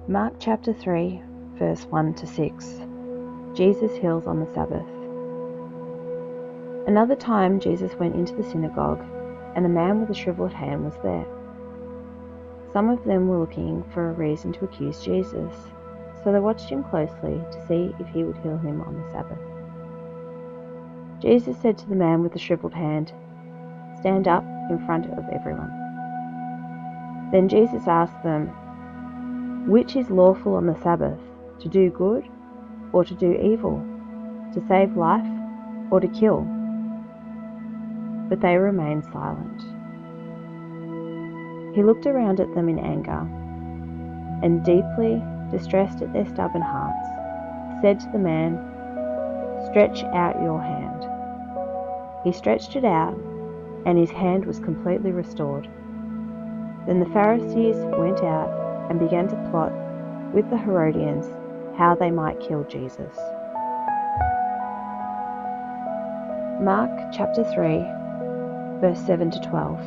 Mark chapter 3, verse 1 to 6. Jesus heals on the Sabbath. Another time Jesus went into the synagogue, and a man with a shriveled hand was there. Some of them were looking for a reason to accuse Jesus, so they watched him closely to see if he would heal him on the Sabbath. Jesus said to the man with the shriveled hand, "Stand up in front of everyone." Then Jesus asked them, "Which is lawful on the Sabbath, to do good or to do evil, to save life or to kill?" But they remained silent. He looked around at them in anger, and deeply distressed at their stubborn hearts, said to the man, "Stretch out your hand." He stretched it out, and his hand was completely restored. Then the Pharisees went out and began to plot with the Herodians how they might kill Jesus. Mark chapter 3, verse 7 to 12.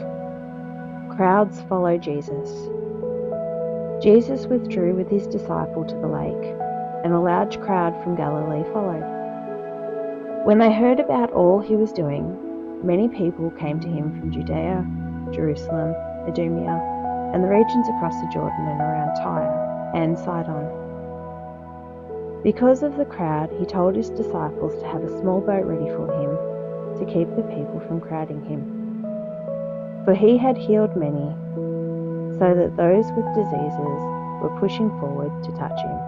Crowds follow Jesus. Jesus withdrew with his disciple to the lake, and a large crowd from Galilee followed. When they heard about all he was doing, many people came to him from Judea, Jerusalem, Idumea, and the regions across the Jordan and around Tyre and Sidon. Because of the crowd, he told his disciples to have a small boat ready for him to keep the people from crowding him. For he had healed many, so that those with diseases were pushing forward to touch him.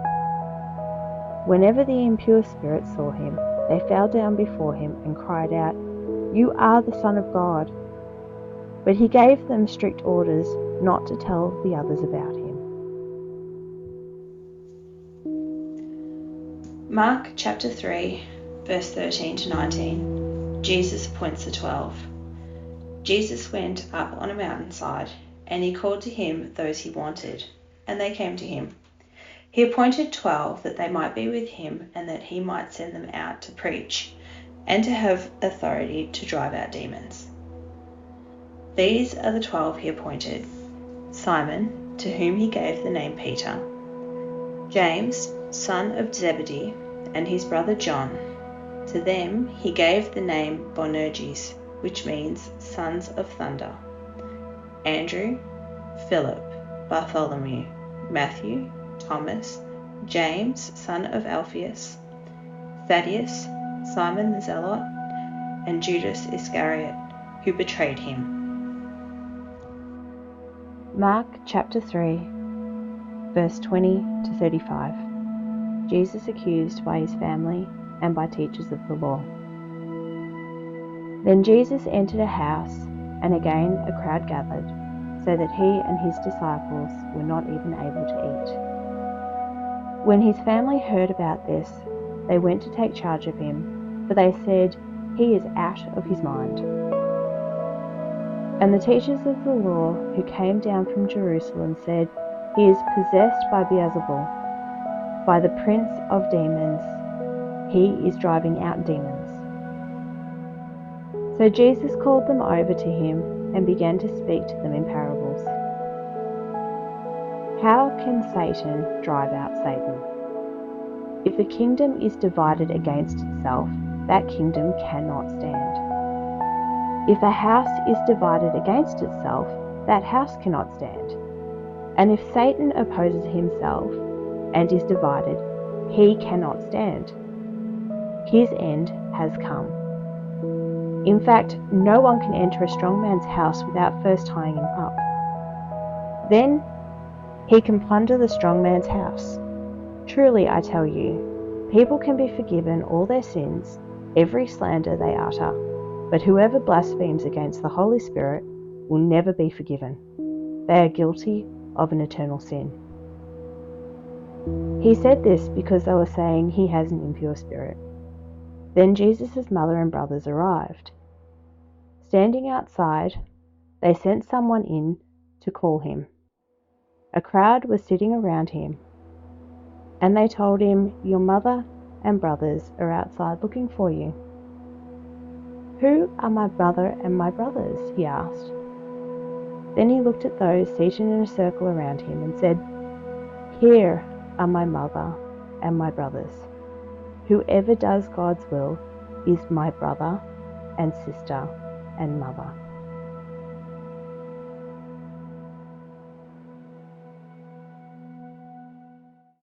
Whenever the impure spirits saw him, they fell down before him and cried out, "You are the Son of God." But he gave them strict orders not to tell the others about him. Mark chapter 3, verse 13 to 19. Jesus appoints the 12. Jesus went up on a mountainside, and he called to him those he wanted, and they came to him. He appointed 12 that they might be with him, and that he might send them out to preach, and to have authority to drive out demons. These are the 12 he appointed: Simon, to whom he gave the name Peter; James, son of Zebedee, and his brother John. To them he gave the name Boanerges, which means sons of thunder; Andrew, Philip, Bartholomew, Matthew, Thomas, James, son of Alphaeus, Thaddeus, Simon the Zealot, and Judas Iscariot, who betrayed him. Mark chapter 3, verse 20 to 35. Jesus accused by his family and by teachers of the law. Then Jesus entered a house, and again a crowd gathered, so that he and his disciples were not even able to eat. When his family heard about this, they went to take charge of him, for they said, "He is out of his mind." And the teachers of the law who came down from Jerusalem said, "He is possessed by Beelzebul, by the prince of demons. He is driving out demons." So Jesus called them over to him and began to speak to them in parables. "How can Satan drive out Satan? If a kingdom is divided against itself, that kingdom cannot stand. If a house is divided against itself, that house cannot stand. And if Satan opposes himself and is divided, he cannot stand. His end has come. In fact, no one can enter a strong man's house without first tying him up. Then he can plunder the strong man's house. Truly, I tell you, people can be forgiven all their sins, every slander they utter, but whoever blasphemes against the Holy Spirit will never be forgiven. They are guilty of an eternal sin." He said this because they were saying he has an impure spirit. Then Jesus' mother and brothers arrived. Standing outside, they sent someone in to call him. A crowd was sitting around him, and they told him, "Your mother and brothers are outside looking for you." "Who are my mother and my brothers?" he asked. Then he looked at those seated in a circle around him and said, Here are my mother and my brothers. Whoever does God's will is my brother and sister and mother.